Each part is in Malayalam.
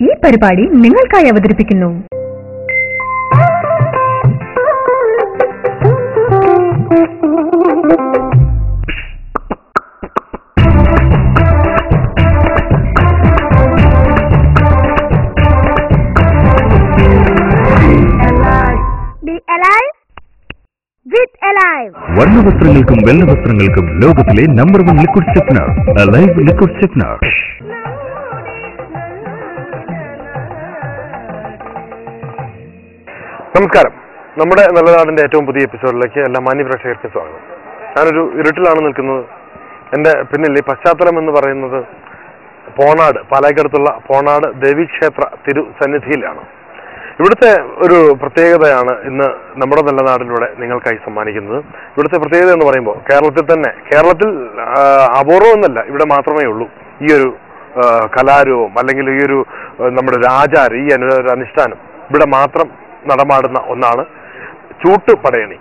ഈ പരിപാടി നിങ്ങൾക്കായി അവതരിപ്പിക്കുന്നു വർണ്ണവസ്ത്രങ്ങൾക്കും വെള്ളവസ്ത്രങ്ങൾക്കും ലോകത്തിലെ നമ്പർ 1 ലിക്വിഡ് സ്റ്റെഫ്നർ അലൈവ് ലിക്വിഡ് സ്റ്റെഫ്നർ. നമസ്കാരം. നമ്മുടെ നല്ല നാടിന്റെ ഏറ്റവും പുതിയ എപ്പിസോഡിലേക്ക് എല്ലാ മാന്യ പ്രേക്ഷകർക്ക് സ്വാഗതം. ഞാനൊരു ഇരുട്ടിലാണ് നിൽക്കുന്നത്. എൻ്റെ പിന്നിൽ ഈ പശ്ചാത്തലം എന്ന് പറയുന്നത് പോണാട്, പാലക്കാടുള്ള പോണാട് ദേവീക്ഷേത്ര തിരുസന്നിധിയിലാണ്. ഇവിടുത്തെ ഒരു പ്രത്യേകതയാണ് ഇന്ന് നമ്മുടെ നല്ല നാടിലൂടെ നിങ്ങൾക്കായി സമ്മാനിക്കുന്നത്. ഇവിടുത്തെ പ്രത്യേകത എന്ന് പറയുമ്പോൾ കേരളത്തിൽ അപൂർവം എന്നല്ല, ഇവിടെ മാത്രമേ ഉള്ളൂ ഈ ഒരു കലാരൂപം അല്ലെങ്കിൽ ഈ ഒരു നമ്മുടെ ഈ അനുഷ്ഠാനം ഇവിടെ മാത്രം നടമാടുന്ന ഒന്നാണ് ചൂട്ടുപടയണി.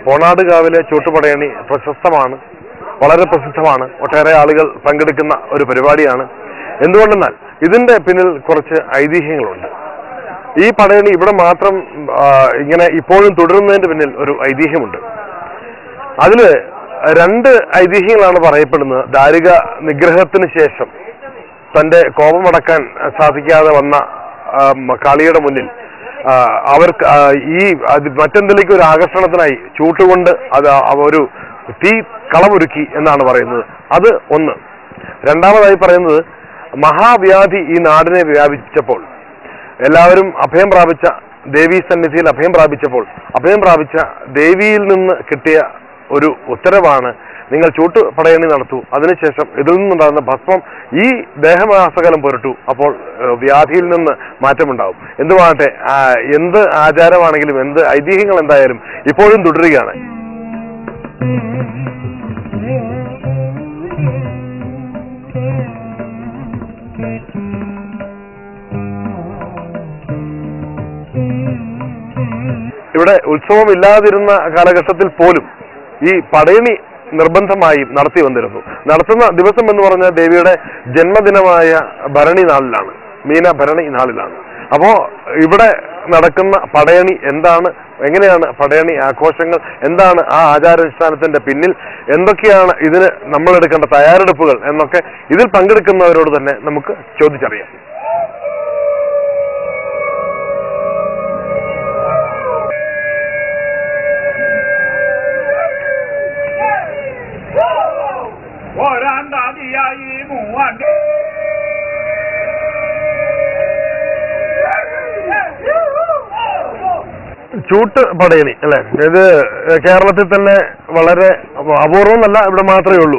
പോണാട് കാവിലെ ചൂട്ടുപടയണി പ്രശസ്തമാണ്, വളരെ പ്രസിദ്ധമാണ്. ഒട്ടേറെ ആളുകൾ പങ്കെടുക്കുന്ന ഒരു പരിപാടിയാണ്. എന്തുകൊണ്ടെന്നാൽ ഇതിന്റെ പിന്നിൽ കുറച്ച് ഐതിഹ്യങ്ങളുണ്ട്. ഈ പടയണി ഇവിടെ മാത്രം ഇങ്ങനെ ഇപ്പോഴും തുടരുന്നതിന്റെ പിന്നിൽ ഒരു ഐതിഹ്യമുണ്ട്. അതില് 2 ഐതിഹ്യങ്ങളാണ് പറയപ്പെടുന്നത്. ദാരിക നിഗ്രഹത്തിന് ശേഷം തന്റെ കോപമടക്കാൻ സാധിക്കാതെ വന്ന കാളിയുടെ മുന്നിൽ അവർക്ക് ഈ മറ്റെന്തിലേക്ക് ഒരു ആകർഷണത്തിനായി ചൂട്ടുകൊണ്ട് അത് ഒരു തീ കളമൊരുക്കി എന്നാണ് പറയുന്നത്. അത് ഒന്ന്. രണ്ടാമതായി പറയുന്നത് മഹാവ്യാധി ഈ നാടിനെ വ്യാപിച്ചപ്പോൾ എല്ലാവരും അഭയം പ്രാപിച്ച ദേവീ സന്നിധിയിൽ അഭയം പ്രാപിച്ച ദേവിയിൽ നിന്ന് കിട്ടിയ ഒരു ഉത്തരവാണ്, നിങ്ങൾ ചൂട്ടുപടയണി നടത്തൂ, അതിനുശേഷം ഇതിൽ നിന്നുണ്ടാകുന്ന ഭസ്മം ഈ ദേഹമാസകലം പുരട്ടു, അപ്പോൾ വ്യാധിയിൽ നിന്ന് മാറ്റമുണ്ടാവും. എന്തുമാകട്ടെ, എന്ത് ആചാരമാണെങ്കിലും എന്ത് ഐതിഹ്യങ്ങൾ എന്തായാലും ഇപ്പോഴും തുടരുകയാണ്. ഇവിടെ ഉത്സവമില്ലാതിരുന്ന കാലഘട്ടത്തിൽ പോലും ഈ പടയണി നിർബന്ധമായും നടത്തി വന്നിരുന്നു. നടത്തുന്ന ദിവസം എന്ന് പറഞ്ഞാൽ ദേവിയുടെ ജന്മദിനമായ ഭരണി നാളിലാണ്, മീന ഭരണി നാളിലാണ്. അപ്പോ ഇവിടെ നടക്കുന്ന പടയണി എന്താണ്, എങ്ങനെയാണ് പടയണി ആഘോഷങ്ങൾ, എന്താണ് ആ ആചാരാനുഷ്ഠാനത്തിന്റെ പിന്നിൽ, എന്തൊക്കെയാണ് ഇതിന് നമ്മൾ എടുക്കേണ്ട തയ്യാറെടുപ്പുകൾ എന്നൊക്കെ ഇതിൽ പങ്കെടുക്കുന്നവരോട് തന്നെ നമുക്ക് ചോദിച്ചറിയാം. ചൂട്ട് പടയണി അല്ലെ, ഇത് കേരളത്തിൽ തന്നെ വളരെ അപൂർവമല്ല, ഇവിടെ മാത്രമേ ഉള്ളൂ.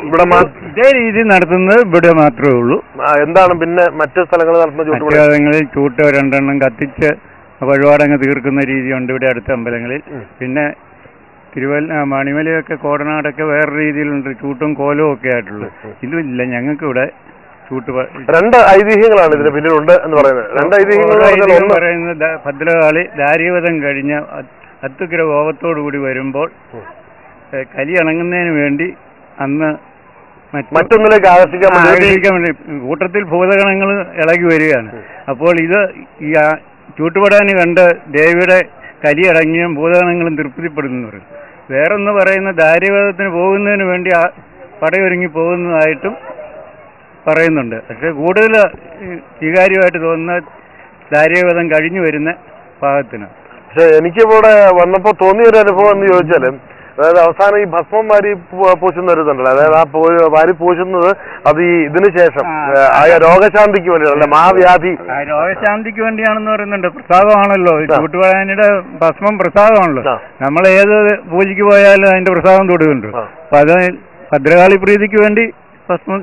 ഇതേ രീതി നടത്തുന്നത് ഇവിടെ മാത്രമേ ഉള്ളൂ. എന്താണ് പിന്നെ മറ്റു സ്ഥലങ്ങളിൽ നടത്തുന്ന ചൂട്ടുകളിൽ ചൂട്ട് 2 എണ്ണം കത്തിച്ച് വഴിപാടങ്ങ് തീർക്കുന്ന രീതിയുണ്ട് ഇവിടെ അടുത്ത അമ്പലങ്ങളിൽ. പിന്നെ മണിമലയൊക്കെ കോടനാടൊക്കെ വേറെ രീതിയിലുണ്ട്, ചൂട്ടും കോലവും ഒക്കെ ആയിട്ടുള്ളൂ. ഇതുമില്ല ഞങ്ങൾക്ക് ഇവിടെ ചൂട്ട്. 2 ഐതിഹ്യങ്ങളാണ് ഇതിന് പിന്നിലുണ്ട് എന്ന് പറയുന്നത്. 2 ഐതിഹ്യങ്ങൾ പറയുന്നത് ഭദ്രകാളി ദാരിവധം കഴിഞ്ഞ അത്തുക്കിര കോപത്തോടുകൂടി വരുമ്പോൾ കലി അണങ്ങുന്നതിന് വേണ്ടി അന്ന് മറ്റൊന്നിലേക്ക് ആകർഷിക്കാൻ വേണ്ടി കൂട്ടത്തിൽ ഭൂതഗണങ്ങൾ ഇളകി വരികയാണ്. അപ്പോൾ ഇത് ഈ ചൂട്ടുപടാന് കണ്ട് ദേവിയുടെ കലി അടങ്ങിയ ഭൂതഗണങ്ങളും തൃപ്തിപ്പെടുന്നു പറയും. വേറൊന്ന് പറയുന്ന ദാരിവധത്തിന് പോകുന്നതിന് വേണ്ടി പടയൊരുങ്ങി പോകുന്നതായിട്ടും പറയുന്നുണ്ട്. പക്ഷെ കൂടുതൽ സ്വീകാര്യമായിട്ട് തോന്നുന്ന ദാരിവധം കഴിഞ്ഞു വരുന്ന ഭാഗത്തിന്. പക്ഷെ എനിക്കിവിടെ വന്നപ്പോ തോന്നിയ ഒരു അനുഭവം എന്ന് ചോദിച്ചാല്, അതായത് അവസാനം ഈ ഭസ്മം വാരി പൂശുന്ന ഒരു ഇതുണ്ടല്ലോ, അതായത് ആ വാരി പൂശുന്നത് അത് ഈ ഇതിനു ശേഷം രോഗശാന്തിക്ക് വേണ്ടിയല്ല, മഹാവ്യാധി രോഗശാന്തിക്ക് വേണ്ടിയാണെന്ന് പറയുന്നുണ്ട്. പ്രസാദമാണല്ലോ ചൂട്ടുപടയണിയുടെ ഭസ്മം, പ്രസാദമാണല്ലോ. നമ്മൾ ഏത് പൂജയ്ക്ക് പോയാലും അതിന്റെ പ്രസാദം തൊടുന്നുണ്ട്. അപ്പൊ അത് ഭദ്രകാളി പ്രീതിക്ക് വേണ്ടി ഭസ്മം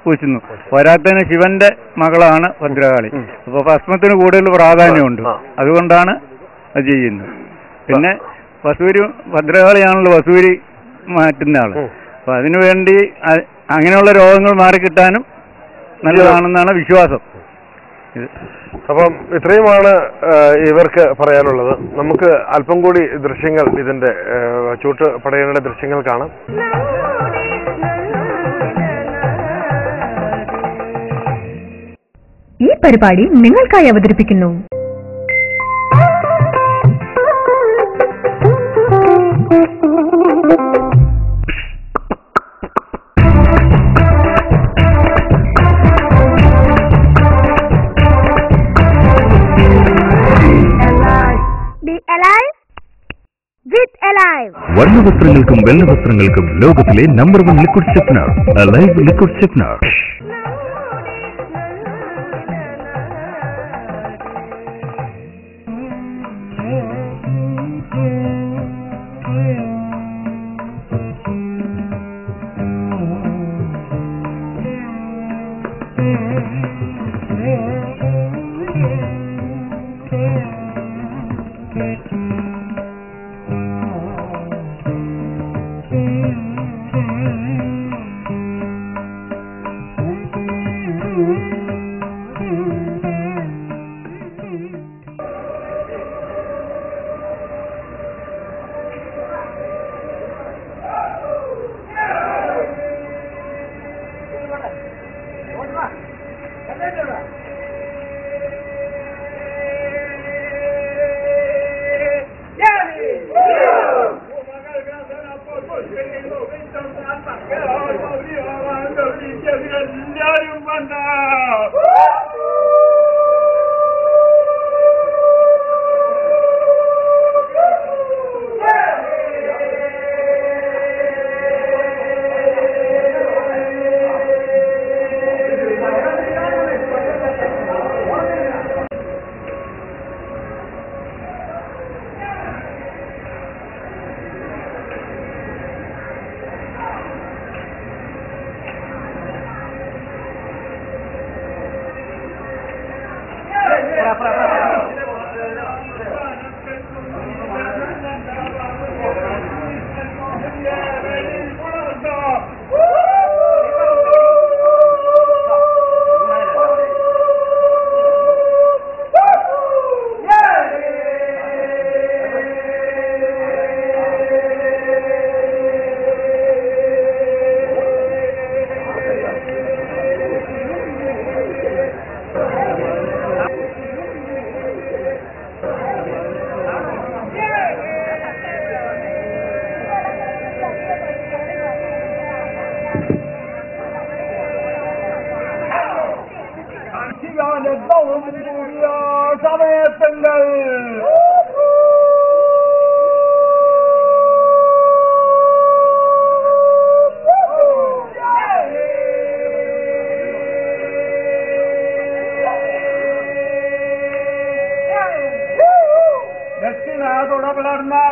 പൂശുന്നു. പോരാത്തതിന് ശിവന്റെ മകളാണ് ഭദ്രകാളി. അപ്പൊ ഭസ്മത്തിന് കൂടുതൽ പ്രാധാന്യമുണ്ട്, അതുകൊണ്ടാണ് അത് ചെയ്യുന്നത്. പിന്നെ വസൂരി ഭദ്രകാളിയാണല്ലോ വസൂരി മാറ്റുന്ന ആള്. അപ്പൊ അതിനുവേണ്ടി അങ്ങനെയുള്ള രോഗങ്ങൾ മാറിക്കിട്ടാനും നല്ലതാണെന്നാണ് വിശ്വാസം. അപ്പം ഇത്രയുമാണ് ഇവർക്ക് പറയാനുള്ളത്. നമുക്ക് അല്പം കൂടി ദൃശ്യങ്ങൾ, ഇതിന്റെ ചൂട്ട് പടയണിയുടെ ദൃശ്യങ്ങൾ കാണാം. പരിപാടി നിങ്ങൾക്കായി അവതരിപ്പിക്കുന്നു വർണ്ണവസ്ത്രങ്ങൾക്കും വെള്ളവസ്ത്രങ്ങൾക്കും ലോകത്തിലെ നമ്പർ 1 ലിക്വിഡ് ഷെഫ്നർ അലൈവ് ലിക്വിഡ് ഷെഫ്നർ.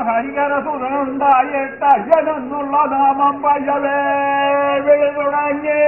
ഹരികരസുതനുണ്ടായിട്ടയ്യനെന്നുള്ള നാമം പയ്യവേ വിളി തുടങ്ങി.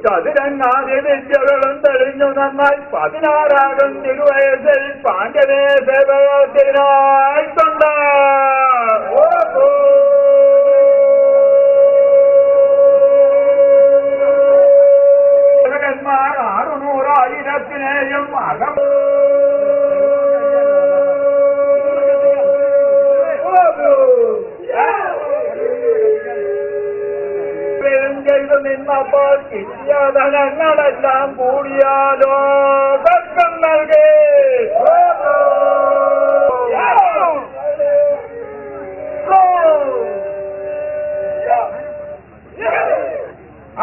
ചതുരങ്ങാതി വിദ്യകളും തെളിഞ്ഞു നന്നായി 16 തിരുവയസ്സിൽ പാണ്ഡ്യനെ സേവകത്തിനായിട്ടുണ്ട്. സേവകന്മാർ 600,000-ത്തിനെയും അകം ചെയ്തു നിന്നപ്പോൾ കിട്ടിയധനങ്ങളെല്ലാം കൂടിയാലോ ദർശനം നൽകി.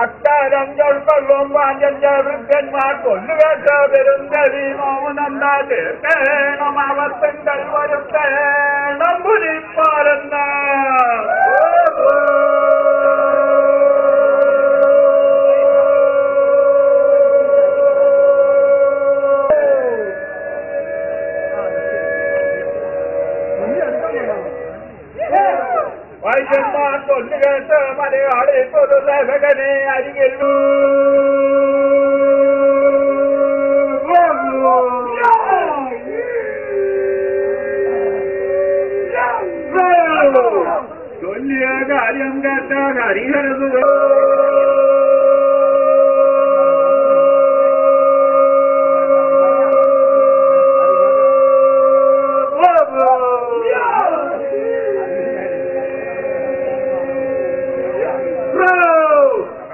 അക്കാരഞ്ചൊൾക്കൊള്ളും പാഞ്ചന്റെ വൃദ്ധന്മാർ കൊല്ലുകേട്ട പെരുന്തരി മോഹനന്ദ തീർക്കേണം അവസ്ഥകൾ വരുത്തേണം പുലിപ്പാരെന്ന പൊതുസേവകനെ അരികിൽ ചൊല്ലിയ കാര്യം കേട്ട ഹരിഹരതു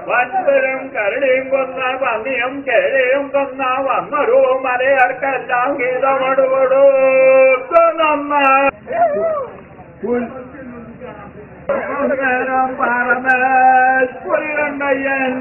വൻപരും കരടിയും കൊന്ന പന്നിയും കേഴയും കൊന്ന വന്നൊരു മലയർക്കെല്ലാം ഗീതമടുകൊടു പാറമേശ്വരിരണ്ടയ്യൻ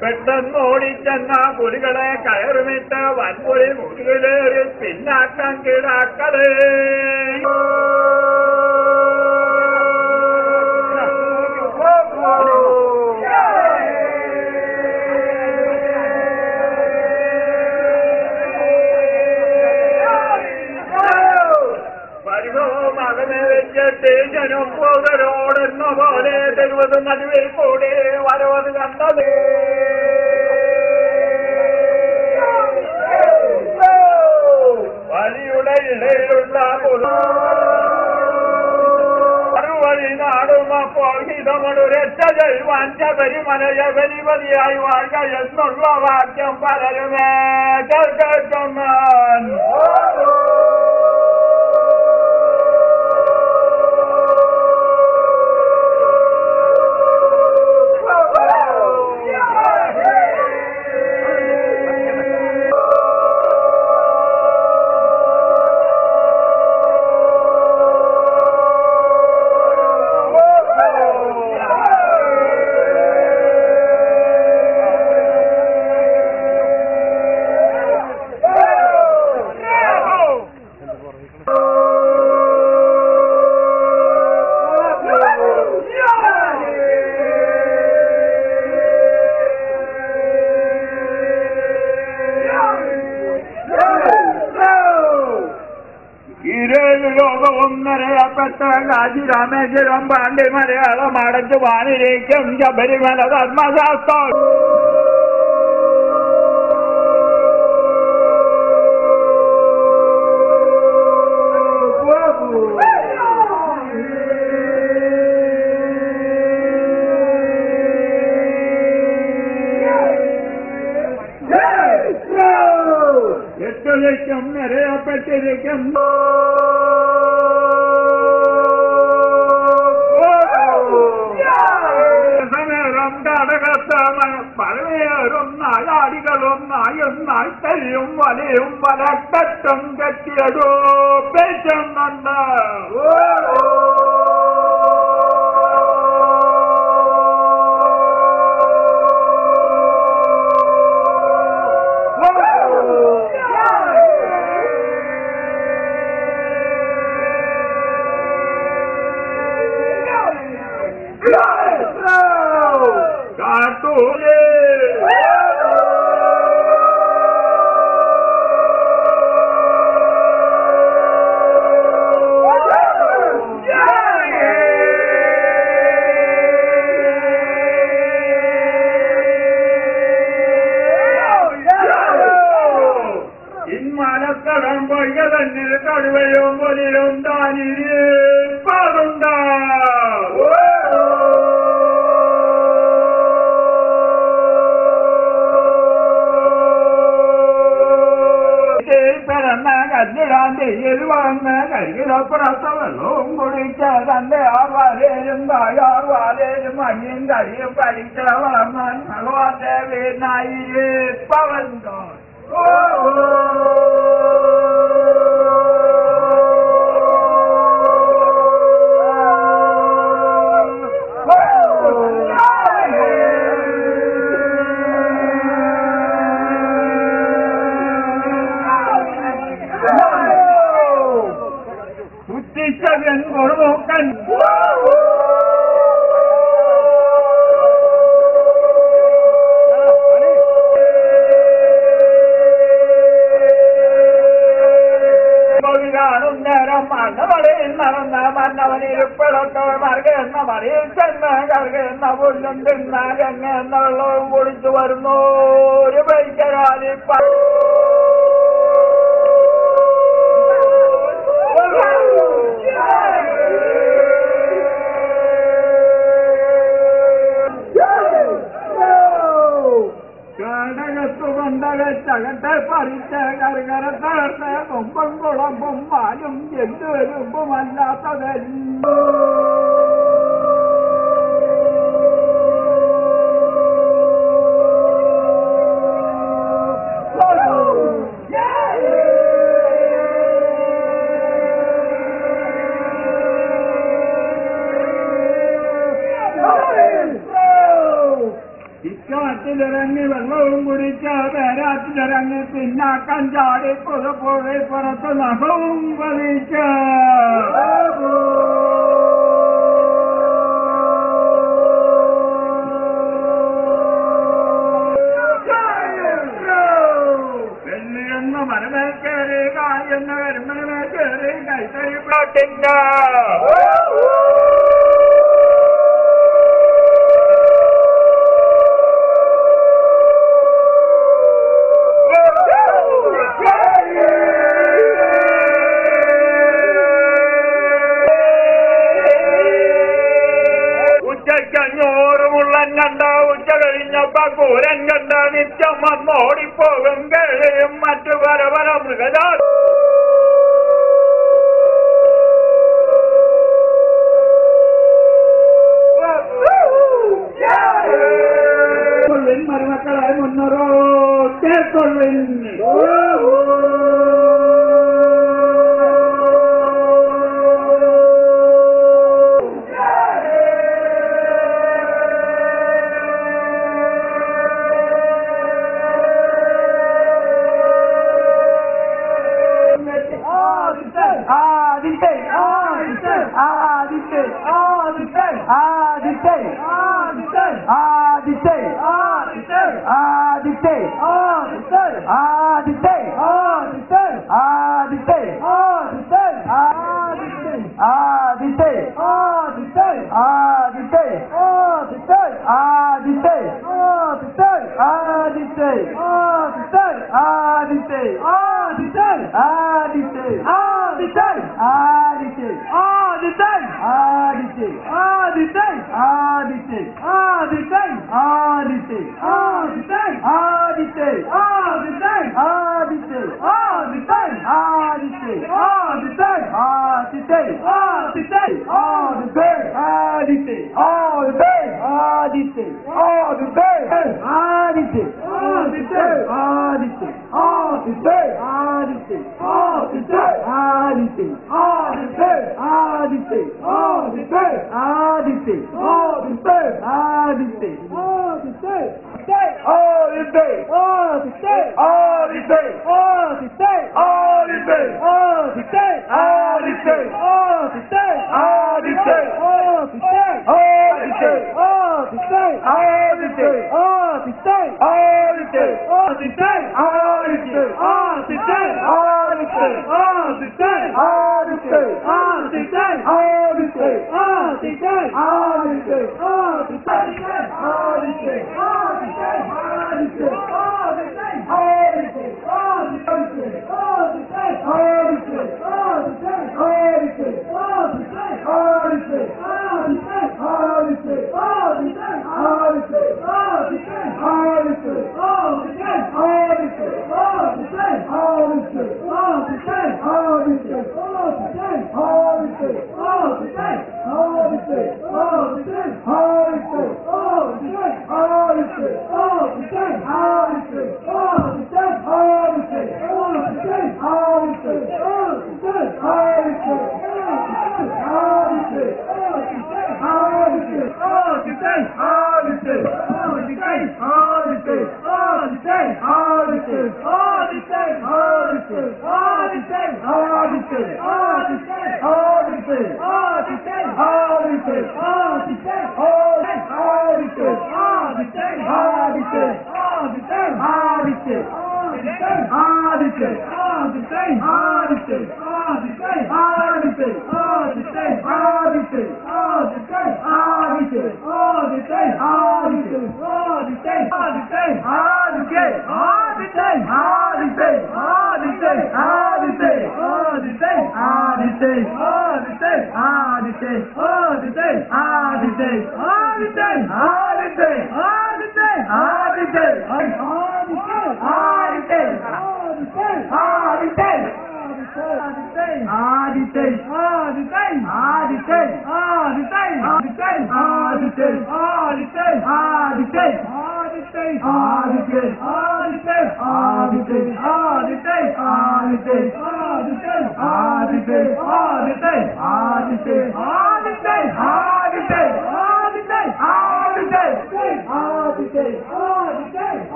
പെട്ടെന്നോടിച്ചെന്ന പുലികളെ കയറുമിട്ട് വൻപുലി മുകളിലേറി പിന്നാക്കം കിടാക്കളെ മകനെ വെച്ചിട്ട് ജനം പോകരോടെന്ന പോലെ തെരുവത് നടുവിൽ കൂടി വരവത് കണ്ടത് വഴിയുടെ ഇടയിലുള്ള മറുവഴി നാടുമപ്പോൾ ഹിതമൊരു രക്ഷ ചെയ്യുവാൻ ശബരിമലയെ ബലിപതിയായി വാഴുക എന്നുള്ള വാക്യം പലരുമേ കേൾക്കുന്നാൻ ലോകമൊന്നരയപ്പെട്ട കാശി രാമേശ്വരം പാണ്ഡ്യ മലയാളം അടച്ചു വാണിരേക്കും ശബരിമല ധർമ്മശാസ്ത്രം എട്ടിലേക്കും നിരയപ്പെട്ടിരിക്കും സമരം പഴവേറൊന്നായി ആടികളൊന്നായി ഒന്നായി തെളിയും വലയും വലക്കെട്ടും കെട്ടിയതോ പേശുന്നുണ്ട് ഇന്മാലക്കടം പൊയ്യ തന്നിൽ കടുവയും പൊലിയും താനിരിപ്പാറുണ്ട പിറന്ന കല്ലിടാൻ തെയ്യിൽ വന്ന് കരികിലപ്പുറത്ത വെള്ളവും കുടിച്ച തന്റെ ആവാലേരും തായാർവാലേരും മഞ്ഞും കരിയും കഴിച്ച വളർന്നാൻ ഭഗവാന്റെ വീനായി പവന്തോ ഉച്ചിഷ്ടൻ കൊടുക്കാൻ ഞാനിരുപ്പിടത്ത് മറുകെന്ന മറിയിൽ ചെന്ന് കറുകെന്ന പുല്ലും തിന്ന കങ്ങെന്ന വെള്ളവും കുടിച്ചു വരുന്നു ഒരു പൈക്കരാതി ചകട്ടെ പറിച്ച കറുകര തകർത്ത് കൊമ്പും കുളമ്പും പാലും എന്തുവരുമ്പുമല്ലാത്തതല്ലോ ഇക്കാറ്റിലിറങ്ങി വെള്ളവും കുടിച്ച പേരാറ്റിലിറങ്ങി പിന്നാക്കം ചാടി പുറപ്പുഴി പുറത്ത് നഖവും പതിച്ച വെള്ളിയെന്ന മരമേ കയറി കായെന്ന കരിമണമേ കയറി കൈത്തറി പ്ലോട്ടിന്റെ കണ്ട ഉച്ച കഴിഞ്ഞപ്പോ കൂരൻ കണ്ട നിത്യം വന്നോടിപ്പോകും കേളിയും മറ്റു പല പല മൃഗജാ മരുമക്കളെ മുന്നോറോ കേൾക്കൊള്ളിൻ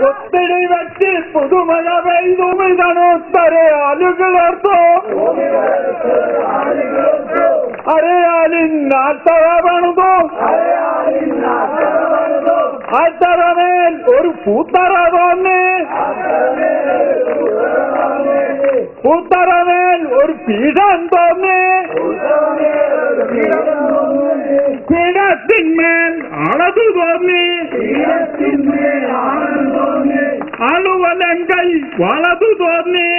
ഒത്തിരി വെച്ച് പുതുമഴ പെയ്തുമിതണുത്തരെ ആലുകളർത്തോ അരയാലിന്നാത്തറ പണിതോ ആത്തറമേൽ ഒരു പൂത്തറ തോന്നി പൂത്തറമേൽ ഒരു പീഠം തോന്നി പീഠത്തിന്മേൽ ആളതു തോന്നി ആളുവലങ്കൈ വളതു തോന്നി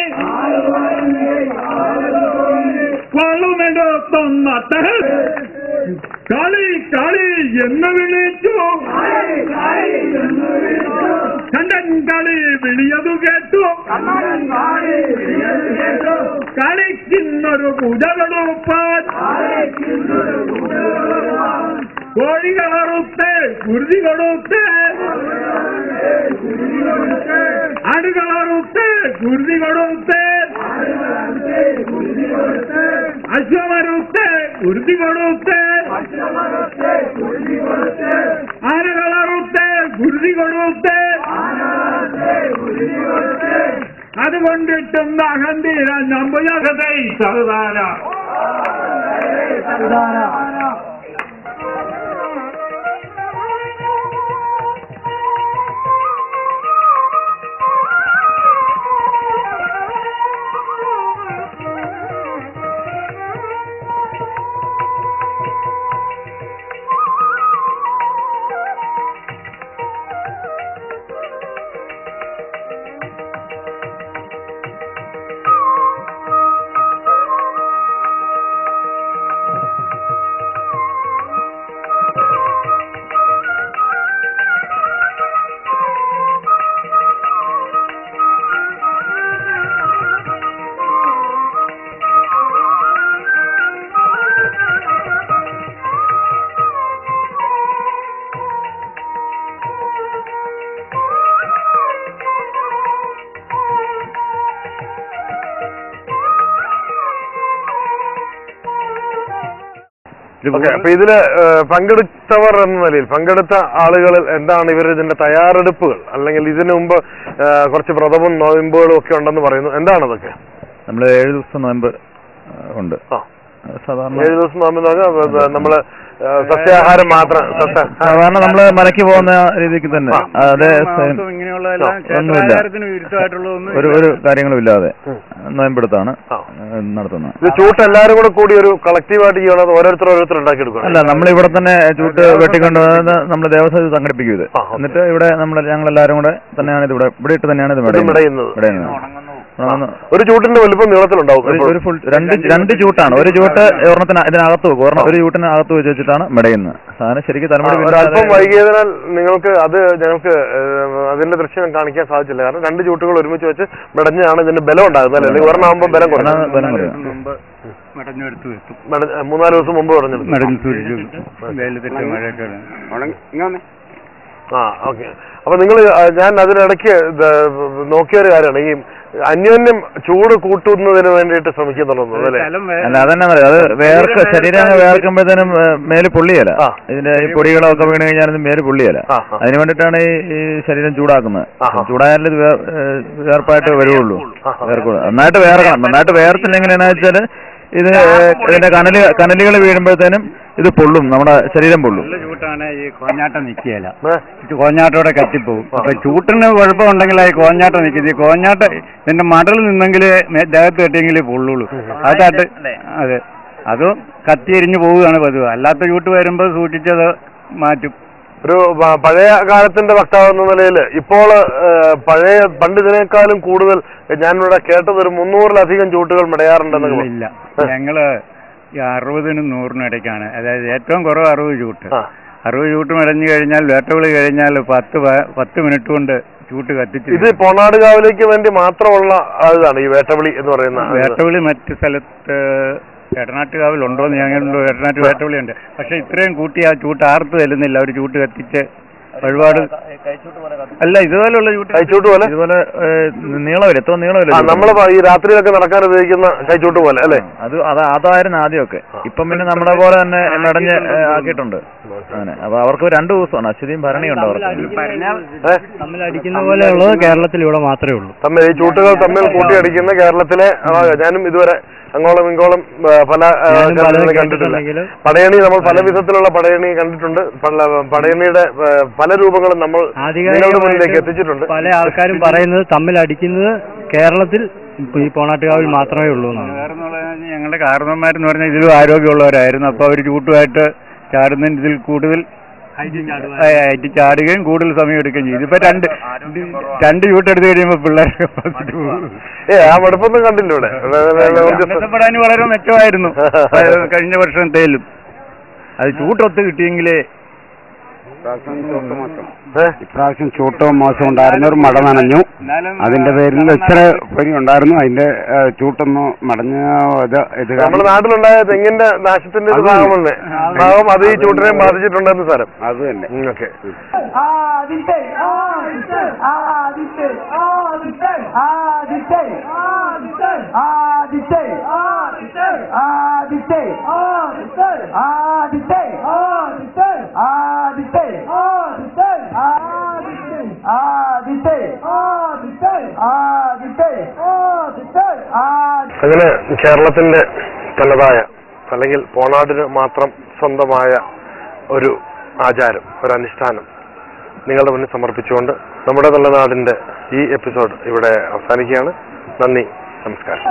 വളമെടുത്തൊന്നട്ട കളി കളി എന്ന് വിളിച്ചു കണ്ടൻ കളി വിളിയതു കേട്ടു കളിക്കുന്നൊരു പൂജകളൂപ്പാൻ കോഴികളറുത്ത് കുരുതി കൊടുത്ത് ആടുകളറുത്ത് കുരുതി കൊടുത്ത് അശ്വമറുത്ത് കുരുതി കൊടുത്ത് ആനകളറുത്ത് കുരുതി കൊടുത്ത് അതുകൊണ്ടിട്ടും അഹന്തീര നമ്പുജകതൈ സർദാര അപ്പൊ ഇതില് പങ്കെടുത്തവർ എന്ന നിലയിൽ പങ്കെടുത്ത ആളുകളിൽ എന്താണ് ഇവർ ഇതിന്റെ തയ്യാറെടുപ്പുകൾ, അല്ലെങ്കിൽ ഇതിനു മുമ്പ് കുറച്ച് വ്രതവും നോയമ്പുകളും ഒക്കെ ഉണ്ടെന്ന് പറയുന്നു, എന്താണ് അതൊക്കെ? നമ്മള് 7 ദിവസം നോയമ്പ് ഉണ്ട്. സാധാരണ 7 ദിവസം നോയമ്പ് എന്ന് പറഞ്ഞാൽ നമ്മള് സസ്യാഹാരം മാത്രം, സാധാരണ നമ്മള് മലയ്ക്ക് പോകുന്ന രീതിക്ക് തന്നെ, അതേ ഒരു കാര്യങ്ങളും ഇല്ലാതെ നോയമ്പെടുത്താണ് നടത്തുന്നത്. ഇത് ചൂട്ട് എല്ലാവരും കൂടെ കൂടി ഒരു കളക്റ്റീവായിട്ട് ചെയ്യണത് ഓരോരുത്തർ ഉണ്ടാക്കിയെടുക്കണം? അല്ല, നമ്മൾ ഇവിടെ തന്നെ ചൂട്ട് വെട്ടിക്കൊണ്ടുവന്ന് നമ്മൾ ദേവസ്വം സംഘടിപ്പിക്കും ഇത്. എന്നിട്ട് ഇവിടെ ഞങ്ങളെല്ലാരും കൂടെ തന്നെയാണ് ഇത് ഇവിടെ ഇട്ട് തന്നെയാണ് ഇത് മെടയുന്നത്. ഒരു ചൂട്ടിന്റെ വലിപ്പം നീളത്തിലുണ്ടാവും. ഒരു ഫുൾ രണ്ട് ചൂട്ടാണ്. ഒരു ചൂട്ട് ഒരെണ്ണത്തിന് ഇതിനകത്ത് വെക്കും, ഒരു ചൂട്ടിന് അകത്ത് വെച്ചിട്ടാണ് മെടയുന്നത്. സാധനം ശരിക്കും തലമുടി അല്പം വൈകിയതിനാൽ നിങ്ങൾക്ക് ഞങ്ങൾക്ക് അതിന്റെ ദൃശ്യം കാണിക്കാൻ സാധിച്ചില്ല. കാരണം 2 ചൂട്ടുകൾ ഒരുമിച്ച് വെച്ച് മെടഞ്ഞാണ് ഇതിന്റെ ബലം ഉണ്ടാകുന്നത്. അല്ലെങ്കിൽ ഒരെണ്ണാകുമ്പോൾ ബലം കുറയും. 3-4 ദിവസം മുമ്പ് ഓക്കെ. അപ്പൊ നിങ്ങൾ ഞാൻ അതിനിടയ്ക്ക് നോക്കിയൊരു കാര്യമാണ്, ഈ അന്യോന്യം ചൂട് കൂട്ടുന്നതിന് വേണ്ടിയിട്ട് ശ്രമിക്കുന്നുള്ളത് അല്ലേ? അല്ല, അതന്നെ അത് ശരീരം വേർക്കുമ്പോഴത്തേനും മേല് പൊള്ളിയല്ല. ഇതിന്റെ ഈ പൊടികളൊക്കെ വീണ് കഴിഞ്ഞാൽ മേല് പൊള്ളിയല്ല. അതിന് വേണ്ടിയിട്ടാണ് ഈ ശരീരം ചൂടാക്കുന്നത്. ചൂടായാലും ഇത് വേർപ്പായിട്ട് വരുള്ളൂ. നന്നായിട്ട് വേർക്കണം. നന്നായിട്ട് വേർത്തില്ല എങ്ങനെയാണെന്ന് വെച്ചാൽ ഇതിന്റെ കനലുകൾ വീഴുമ്പോഴത്തേനും ഇത് പൊള്ളും, നമ്മുടെ ശരീരം പൊള്ളും. നല്ല ചൂട്ടാണ് ഈ കോഞ്ഞാട്ടം നിൽക്കുകയില്ല, കോഞ്ഞാട്ടോടെ കത്തിപ്പോവും. അപ്പൊ ചൂട്ടിന് കുഴപ്പമുണ്ടെങ്കിൽ ഈ കോഞ്ഞാട്ടം നിൽക്കുന്നത്, ഈ കോഞ്ഞാട്ടം ഇതിന്റെ മടൽ നിന്നെങ്കിൽ ദേഹത്ത് കെട്ടിയെങ്കിലേ പൊള്ളുള്ളൂ. അതായിട്ട് അതെ, അതും കത്തിയെരിഞ്ഞു പോവുകയാണ് പതിവ്. അല്ലാത്ത ചൂട്ട് വരുമ്പോൾ സൂക്ഷിച്ചത് മാറ്റും. ഒരു പഴയ കാലത്തിന്റെ വക്താവ് എന്ന നിലയിൽ ഇപ്പോൾ പണ്ട് ഇതിനേക്കാളും കൂടുതൽ ഞാനിവിടെ കേട്ടത് ഒരു 300-ലധികം ചൂട്ടുകൾ മെടയാറുണ്ടെന്ന്. ഇല്ല, ഞങ്ങള് 60-നും 100-നും ഇടയ്ക്കാണ്. അതായത് ഏറ്റവും കുറവ് 60 ചൂട്ട്. 60 ചൂട്ട് മെടഞ്ഞു കഴിഞ്ഞാൽ വേട്ടവിളി കഴിഞ്ഞാൽ 10 മിനിറ്റ് കൊണ്ട് ചൂട്ട് കത്തിച്ചു. ഇത് പോണാടുകാവിലേക്ക് വേണ്ടി മാത്രമുള്ള ഇതാണ് ഈ വേട്ടവിളി എന്ന് പറയുന്ന. വേട്ടവിളി മറ്റു സ്ഥലത്ത് എടനാട്ടുകാവിലുണ്ടോന്ന് ഞങ്ങളുണ്ടോ? എടനാട്ട് വേട്ടവിളിയുണ്ട്. പക്ഷെ ഇത്രയും കൂട്ടി ആ ചൂട്ട് ആർത്ത് തരുന്നില്ല. ഒരു ചൂട്ട് കത്തിച്ച് ഒരുപാട് അല്ല, ഇതുപോലുള്ള കൈച്ചൂട്ട് പോലെ ഇതുപോലെ നീളമില്ല, എത്ര നീളമില്ല. നമ്മൾ ഈ രാത്രിയിലൊക്കെ നടക്കാൻ ഉപയോഗിക്കുന്ന കൈച്ചൂട്ട് പോലെ അല്ലേ? അതായിരുന്നു ആദ്യമൊക്കെ. ഇപ്പം പിന്നെ നമ്മളെ പോലെ തന്നെ മെടഞ്ഞ് ആക്കിയിട്ടുണ്ട്. അങ്ങനെ അപ്പൊ അവർക്ക് 2 ദിവസമാണ് അശ്വതിയും ഭരണിയുണ്ട്. അവർക്ക് തമ്മിൽ അടിക്കുന്ന പോലെ ഉള്ളത് കേരളത്തിൽ ഇവിടെ മാത്രമേ ഉള്ളൂ. ഈ ചൂട്ടുകൾ തമ്മിൽ കൂട്ടി അടിക്കുന്ന കേരളത്തിലെ ഞാനും ഇതുവരെ അങ്ങോളം ഇങ്ങോളം പല കണ്ടിട്ടില്ല. പടയണി നമ്മൾ പല വിധത്തിലുള്ള പടയണി കണ്ടിട്ടുണ്ട്. പടയണിയുടെ പല രൂപങ്ങളും നമ്മൾ നിങ്ങളുടെ മുന്നിലേക്ക് എത്തിച്ചിട്ടുണ്ട്. പല ആൾക്കാരും പറയുന്നത് തമ്മിൽ അടിക്കുന്നത് കേരളത്തിൽ ഈ പോണാട്ടുകാവിൽ മാത്രമേ ഉള്ളൂ എന്നാണ്. ഞങ്ങളുടെ കാരണവന്മാരെന്ന് പറഞ്ഞാൽ ഇതിലും ആരോഗ്യമുള്ളവരായിരുന്നു. അപ്പൊ അവർ ചൂട്ടുമായിട്ട് ചാടുന്നതിന് ഇതിൽ കൂടുതൽ ആയിട്ട് ചാടുകയും കൂടുതൽ സമയം എടുക്കുകയും ചെയ്തു. ഇപ്പൊ 2 ചൂട്ടെടുത്ത് കഴിയുമ്പോ പിള്ളേർക്ക് മടുപ്പൊന്നും കണ്ടില്ല ഇവിടെ. ബന്ധപ്പെടാൻ വളരെ മെച്ചമായിരുന്നു കഴിഞ്ഞ വർഷത്തേലും. അത് ചൂട്ടൊത്ത് കിട്ടിയെങ്കിലേ. ഇപ്രാവശ്യം ചൂട്ടവും മോശം ഉണ്ടായിരുന്നു. ഒരു മട നനഞ്ഞു, അതിന്റെ പേരിൽ ഇത്ര പനി ഉണ്ടായിരുന്നു. അതിന്റെ ചൂട്ടൊന്ന് മടഞ്ഞ ഇത് നമ്മുടെ നാട്ടിലുണ്ടായ തെങ്ങിന്റെ നാശത്തിന്റെ ഒരു ഭാഗം അത് ഈ ചൂട്ടിനെ ബാധിച്ചിട്ടുണ്ടെന്ന് സാരം. അത് തന്നെ. ഓക്കെ. അങ്ങനെ കേരളത്തിന്റെ തനതായ അല്ലെങ്കിൽ പോണാടിന് മാത്രം സ്വന്തമായ ഒരു ആചാരം, ഒരു അനുഷ്ഠാനം നിങ്ങളുടെ മുന്നിൽ സമർപ്പിച്ചുകൊണ്ട് നമ്മുടെ നല്ല നാടിന്റെ ഈ എപ്പിസോഡ് ഇവിടെ അവസാനിക്കുകയാണ്. നന്ദി, നമസ്കാരം.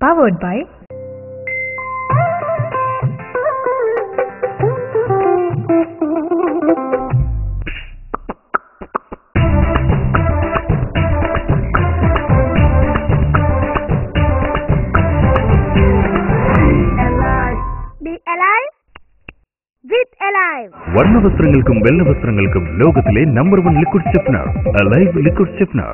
Powered by വർണ്ണവസ്ത്രങ്ങൾക്കും വെള്ളവസ്ത്രങ്ങൾക്കും ലോകത്തിലെ നമ്പർ 1 ലിക്വിഡ് സ്റ്റെഫ്നർ, അലൈവ് ലിക്വിഡ് സ്റ്റെഫ്നർ.